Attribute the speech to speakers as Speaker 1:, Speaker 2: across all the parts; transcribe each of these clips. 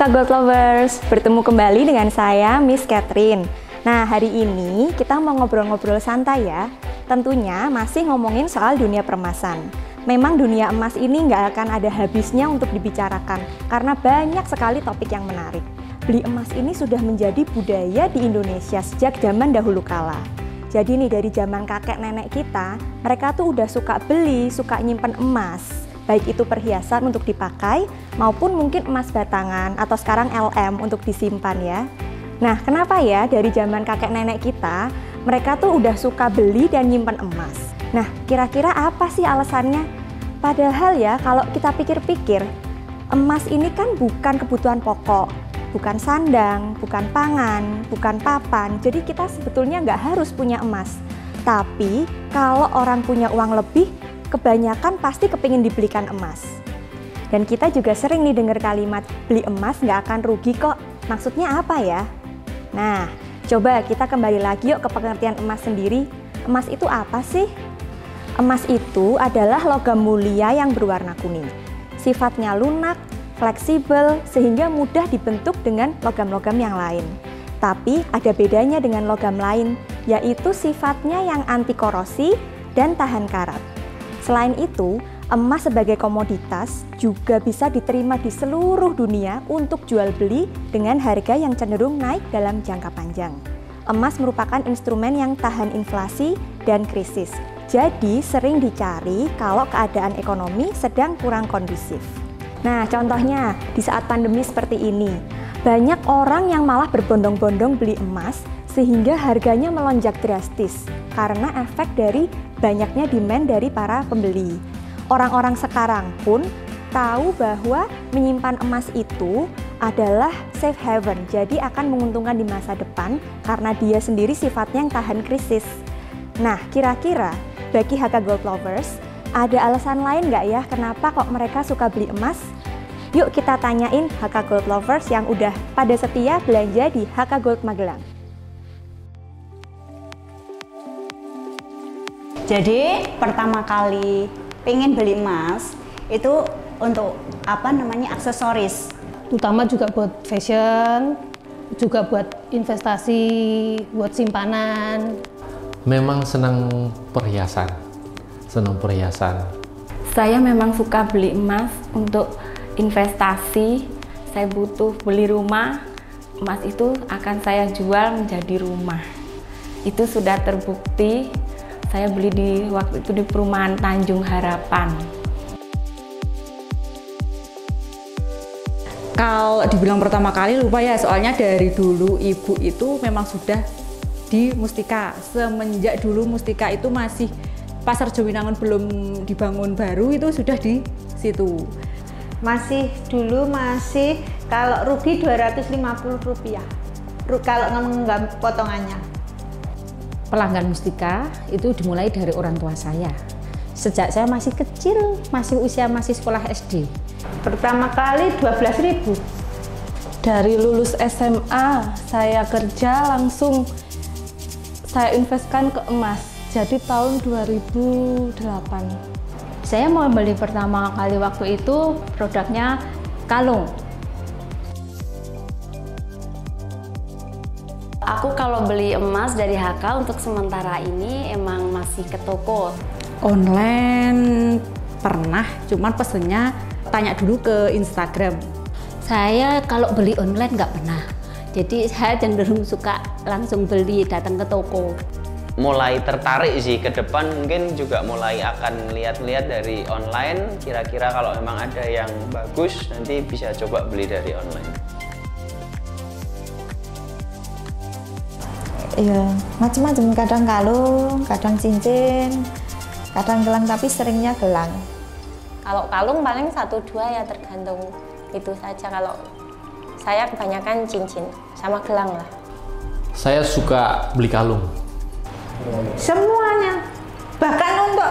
Speaker 1: Kakak Gold Lovers, bertemu kembali dengan saya Miss Catherine. Nah, hari ini kita mau ngobrol-ngobrol santai ya. Tentunya masih ngomongin soal dunia peremasan. Memang dunia emas ini nggak akan ada habisnya untuk dibicarakan karena banyak sekali topik yang menarik. Beli emas ini sudah menjadi budaya di Indonesia sejak zaman dahulu kala. Jadi nih dari zaman kakek nenek kita, mereka tuh udah suka beli, suka nyimpen emas. Baik itu perhiasan untuk dipakai maupun mungkin emas batangan atau sekarang LM untuk disimpan ya. Nah, kenapa ya dari zaman kakek nenek kita, mereka tuh udah suka beli dan nyimpen emas? Nah, kira-kira apa sih alasannya? Padahal ya kalau kita pikir-pikir, emas ini kan bukan kebutuhan pokok, bukan sandang, bukan pangan, bukan papan. Jadi kita sebetulnya nggak harus punya emas. Tapi kalau orang punya uang lebih, kebanyakan pasti kepingin dibelikan emas. Dan kita juga sering nih dengar kalimat, beli emas nggak akan rugi kok. Maksudnya apa ya? Nah, coba kita kembali lagi yuk ke pengertian emas sendiri. Emas itu apa sih? Emas itu adalah logam mulia yang berwarna kuning. Sifatnya lunak, fleksibel, sehingga mudah dibentuk dengan logam-logam yang lain. Tapi ada bedanya dengan logam lain, yaitu sifatnya yang anti korosi dan tahan karat. Selain itu, emas sebagai komoditas juga bisa diterima di seluruh dunia untuk jual beli dengan harga yang cenderung naik dalam jangka panjang. Emas merupakan instrumen yang tahan inflasi dan krisis, jadi sering dicari kalau keadaan ekonomi sedang kurang kondusif. Nah, contohnya di saat pandemi seperti ini, banyak orang yang malah berbondong-bondong beli emas sehingga harganya melonjak drastis karena efek dari banyaknya demand dari para pembeli. Orang-orang sekarang pun tahu bahwa menyimpan emas itu adalah safe haven, jadi akan menguntungkan di masa depan karena dia sendiri sifatnya yang tahan krisis. Nah, kira-kira bagi HK Gold Lovers, ada alasan lain nggak ya kenapa kok mereka suka beli emas? Yuk kita tanyain HK Gold Lovers yang udah pada setia belanja di HK Gold Magelang.
Speaker 2: Jadi pertama kali pengen beli emas itu untuk aksesoris.
Speaker 3: Terutama juga buat fashion, juga buat investasi, buat simpanan.
Speaker 4: Memang senang perhiasan.
Speaker 1: Saya memang suka beli emas untuk investasi. Saya butuh beli rumah, emas itu akan saya jual menjadi rumah. Itu sudah terbukti. Saya beli waktu itu di perumahan Tanjung Harapan.
Speaker 2: Kalau dibilang pertama kali lupa ya, soalnya dari dulu ibu itu memang sudah di Mustika. Semenjak dulu Mustika itu masih Pasar Jowinangun belum dibangun baru, itu sudah di situ.
Speaker 5: Dulu masih kalau rugi Rp250. Kalau nggak potongannya.
Speaker 6: Pelanggan Mustika itu dimulai dari orang tua saya. Sejak saya masih kecil, masih sekolah SD.
Speaker 5: Pertama kali 12.000.
Speaker 7: Dari lulus SMA, saya kerja langsung saya investkan ke emas. Jadi tahun 2008.
Speaker 6: Saya mau beli pertama kali waktu itu produknya kalung.
Speaker 8: Aku kalau beli emas dari HK untuk sementara ini emang masih ke toko.
Speaker 2: Online pernah, cuman pesennya tanya dulu ke Instagram.
Speaker 6: Saya kalau beli online nggak pernah. Jadi saya cenderung suka langsung beli, datang ke toko.
Speaker 9: Mulai tertarik sih ke depan, mungkin juga mulai akan lihat-lihat dari online. Kira-kira kalau memang ada yang bagus, nanti bisa coba beli dari online.
Speaker 5: Iya, macam-macam. Kadang kalung, kadang cincin, kadang gelang, tapi seringnya gelang.
Speaker 8: Kalau kalung paling 1-2 ya, tergantung itu saja. Kalau saya kebanyakan cincin sama gelang lah.
Speaker 4: Saya suka beli kalung.
Speaker 5: Semuanya. Bahkan untuk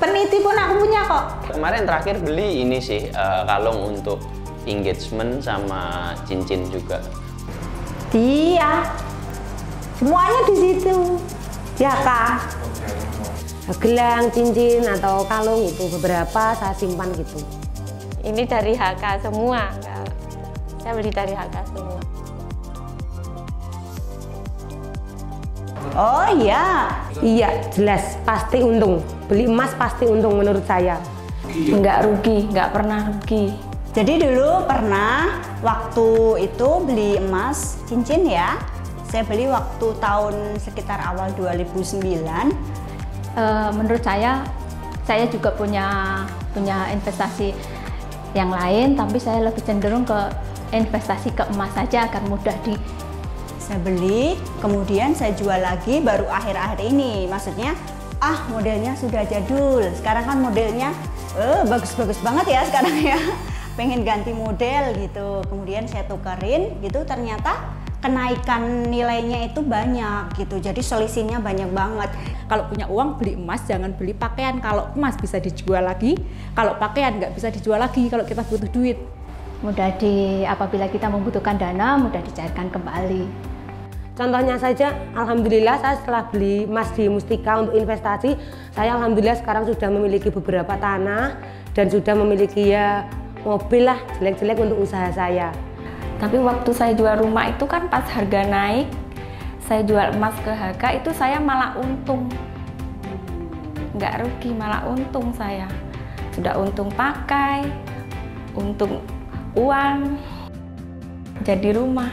Speaker 5: peniti pun aku punya kok.
Speaker 9: Kemarin terakhir beli ini sih, kalung untuk engagement sama cincin juga.
Speaker 5: Iya. Semuanya di situ, ya Kak.
Speaker 8: Gelang, cincin, atau kalung itu beberapa saya simpan gitu.
Speaker 1: Ini dari HK semua.
Speaker 8: Saya beli dari HK semua.
Speaker 10: Oh iya, jelas pasti untung. Beli emas pasti untung menurut saya.
Speaker 1: Nggak rugi, nggak pernah rugi.
Speaker 5: Jadi dulu pernah waktu itu beli emas cincin ya. Saya beli waktu tahun sekitar awal 2009.
Speaker 1: Menurut saya juga punya investasi yang lain, tapi saya lebih cenderung ke investasi ke emas saja agar mudah
Speaker 5: Saya beli, kemudian saya jual lagi baru akhir-akhir ini. Maksudnya, modelnya sudah jadul. Sekarang kan modelnya bagus-bagus banget ya sekarang ya. Pengen ganti model gitu. Kemudian saya tukerin gitu, ternyata kenaikan nilainya itu banyak gitu. Jadi selisihnya banyak banget.
Speaker 2: Kalau punya uang beli emas, jangan beli pakaian. Kalau emas bisa dijual lagi, kalau pakaian nggak bisa dijual lagi kalau kita butuh duit.
Speaker 1: Apabila kita membutuhkan dana, mudah dicairkan kembali.
Speaker 10: Contohnya saja, alhamdulillah saya setelah beli emas di Mustika untuk investasi, saya alhamdulillah sekarang sudah memiliki beberapa tanah dan sudah memiliki ya mobil lah jelek-jelek untuk usaha saya.
Speaker 1: Tapi waktu saya jual rumah itu kan pas harga naik, saya jual emas ke HK itu saya malah untung. Nggak rugi, malah untung saya. Sudah untung pakai, untung uang, jadi rumah.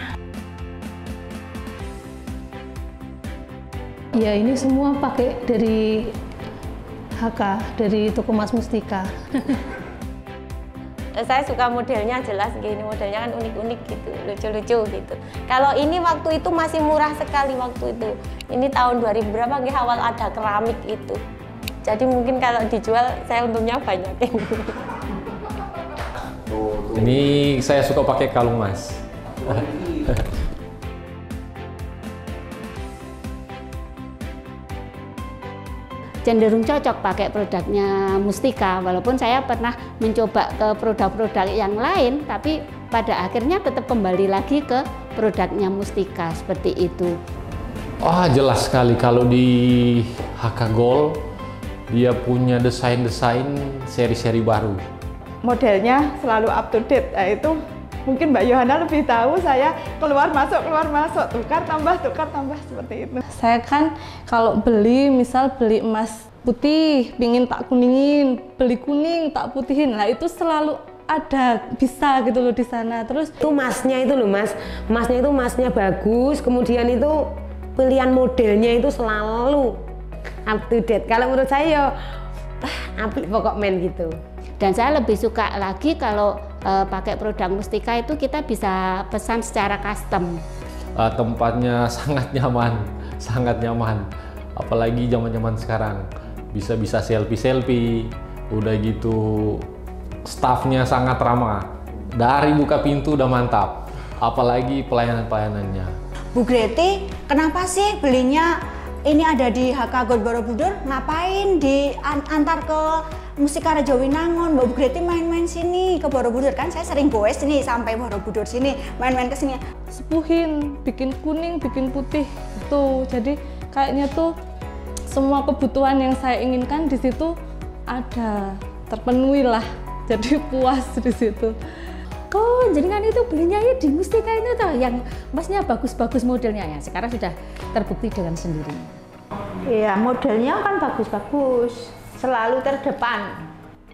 Speaker 3: Ya ini semua pakai dari HK, dari toko emas Mustika.
Speaker 8: Saya suka modelnya, jelas gini, modelnya kan unik-unik gitu, lucu-lucu gitu. Kalau ini waktu itu masih murah sekali waktu itu. Ini tahun 2000 berapa nggih, awal ada keramik itu. Jadi mungkin kalau dijual saya untungnya banyak.
Speaker 4: Ini saya suka pakai kalung emas.
Speaker 6: Cenderung cocok pakai produknya Mustika, walaupun saya pernah mencoba ke produk-produk yang lain, tapi pada akhirnya tetap kembali lagi ke produknya Mustika, seperti itu.
Speaker 4: Jelas sekali kalau di HK Gold dia punya desain-desain seri-seri baru.
Speaker 7: Modelnya selalu up to date, itu mungkin Mbak Yohana lebih tahu. Saya keluar masuk, tukar tambah seperti itu. Saya kan kalau misal beli emas putih, pingin tak kuningin, beli kuning tak putihin, lah itu selalu ada, bisa gitu loh di sana. Terus
Speaker 10: itu emasnya itu loh mas, emasnya itu emasnya bagus, kemudian itu pilihan modelnya itu selalu up to date. Kalau menurut saya apik pokok men gitu.
Speaker 6: Dan saya lebih suka lagi kalau pakai produk Mustika itu kita bisa pesan secara custom.
Speaker 4: Tempatnya sangat nyaman, apalagi zaman-zaman sekarang bisa selfie, udah gitu staffnya sangat ramah, dari buka pintu udah mantap, apalagi pelayanannya.
Speaker 5: Bu Greti, kenapa sih belinya ini ada di HK Gold Borobudur? Ngapain diantar ke Mustika Rajawinangun? Mbak Bu Greti main-main sini ke Borobudur, kan saya sering goes nih sampai Borobudur sini, main-main ke sini.
Speaker 7: Sepuhin, bikin kuning, bikin putih tuh. Jadi kayaknya tuh semua kebutuhan yang saya inginkan di situ ada, terpenuhi lah. Jadi puas di situ.
Speaker 6: Oh, jadi kan itu belinya ya di Mustika itu tuh yang emasnya bagus-bagus modelnya ya. Sekarang sudah terbukti dengan sendirinya.
Speaker 10: Iya, modelnya kan bagus-bagus, selalu terdepan.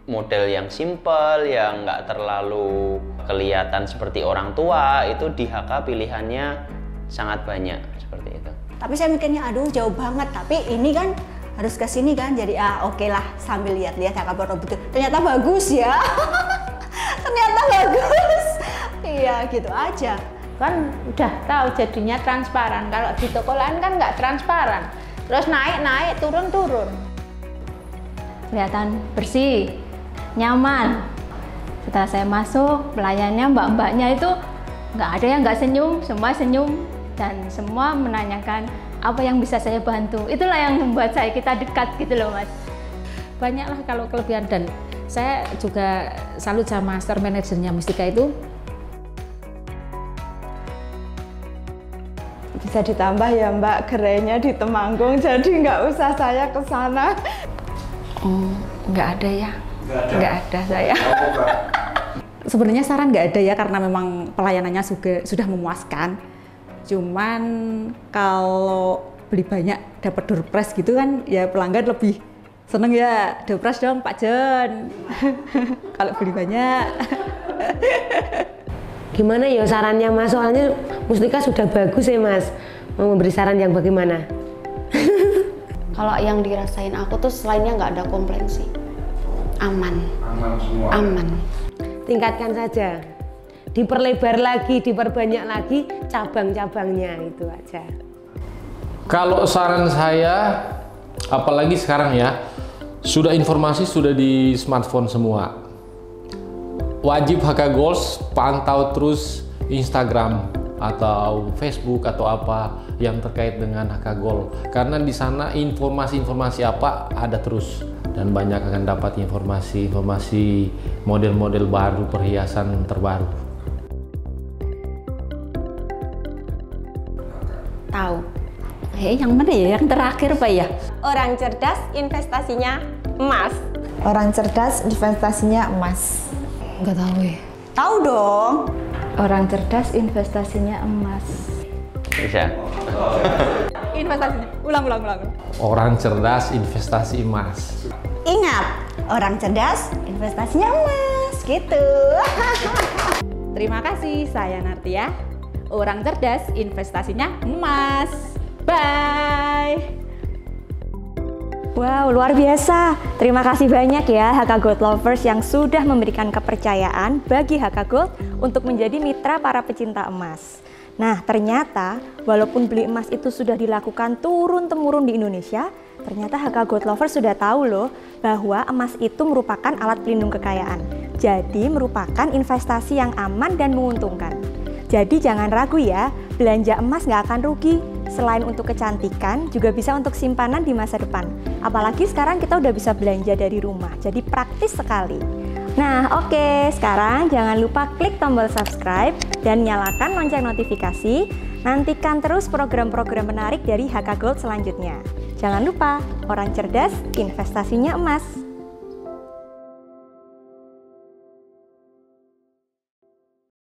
Speaker 9: Model yang simple, yang nggak terlalu kelihatan seperti orang tua, itu di HK pilihannya sangat banyak seperti itu.
Speaker 5: Tapi saya mikirnya aduh jauh banget, tapi ini kan harus ke sini kan, jadi oke lah sambil lihat-lihat HK Borobudur. Ternyata bagus ya. Ternyata bagus. Iya, gitu aja.
Speaker 6: Kan udah tahu jadinya transparan. Kalau di toko lain kan nggak transparan. Terus naik, turun.
Speaker 1: Kelihatan bersih, nyaman. Setelah saya masuk, pelayannya mbak-mbaknya itu nggak ada yang nggak senyum, semua senyum dan semua menanyakan apa yang bisa saya bantu. Itulah yang membuat kita dekat gitu loh mas.
Speaker 6: Banyaklah kalau kelebihan, dan saya juga salut sama store manajernya Mustika itu.
Speaker 7: Bisa ditambah ya Mbak, gerainya di Temanggung, jadi nggak usah saya ke sana.
Speaker 1: Nggak ada ya, nggak ada saya.
Speaker 2: sebenarnya saran nggak ada ya, karena memang pelayanannya sudah memuaskan. Cuman kalau beli banyak dapat door prize gitu kan, ya pelanggan lebih seneng ya, door prize dong Pak Jon. Kalau beli banyak.
Speaker 10: Gimana ya sarannya Mas? Soalnya Mustika sudah bagus ya Mas. Mau memberi saran yang bagaimana?
Speaker 6: Kalau yang dirasain aku tuh selainnya nggak ada komplain sih. Aman. Aman semua. Aman.
Speaker 10: Tingkatkan saja. Diperlebar lagi, diperbanyak lagi cabang-cabangnya, itu aja.
Speaker 4: Kalau saran saya, apalagi sekarang ya, informasi sudah di smartphone semua. Wajib HK Goals pantau terus Instagram atau Facebook atau apa yang terkait dengan HK Gold, karena di sana informasi-informasi apa ada terus, dan banyak akan dapat informasi model-model baru, perhiasan terbaru.
Speaker 6: Tahu. Yang mana ya? Yang terakhir Pak ya?
Speaker 8: Orang cerdas investasinya emas.
Speaker 7: Orang cerdas investasinya emas.
Speaker 3: Nggak tahu ya.
Speaker 5: Tahu dong.
Speaker 1: Orang cerdas investasinya emas.
Speaker 9: Bisa.
Speaker 2: Investasinya. Ulang.
Speaker 4: Orang cerdas investasi emas.
Speaker 5: Ingat, orang cerdas investasinya emas gitu.
Speaker 2: Terima kasih, saya Nartia. Orang cerdas investasinya emas. Bye.
Speaker 1: Wow, luar biasa. Terima kasih banyak ya HK Gold Lovers yang sudah memberikan kepercayaan bagi HK Gold untuk menjadi mitra para pecinta emas. Nah, ternyata walaupun beli emas itu sudah dilakukan turun-temurun di Indonesia, ternyata HK Gold Lovers sudah tahu loh bahwa emas itu merupakan alat pelindung kekayaan. Jadi merupakan investasi yang aman dan menguntungkan. Jadi jangan ragu ya, belanja emas nggak akan rugi. Selain untuk kecantikan, juga bisa untuk simpanan di masa depan. Apalagi sekarang kita udah bisa belanja dari rumah, jadi praktis sekali. Nah oke, sekarang jangan lupa klik tombol subscribe dan nyalakan lonceng notifikasi. Nantikan terus program-program menarik dari HK Gold selanjutnya. Jangan lupa, orang cerdas investasinya emas.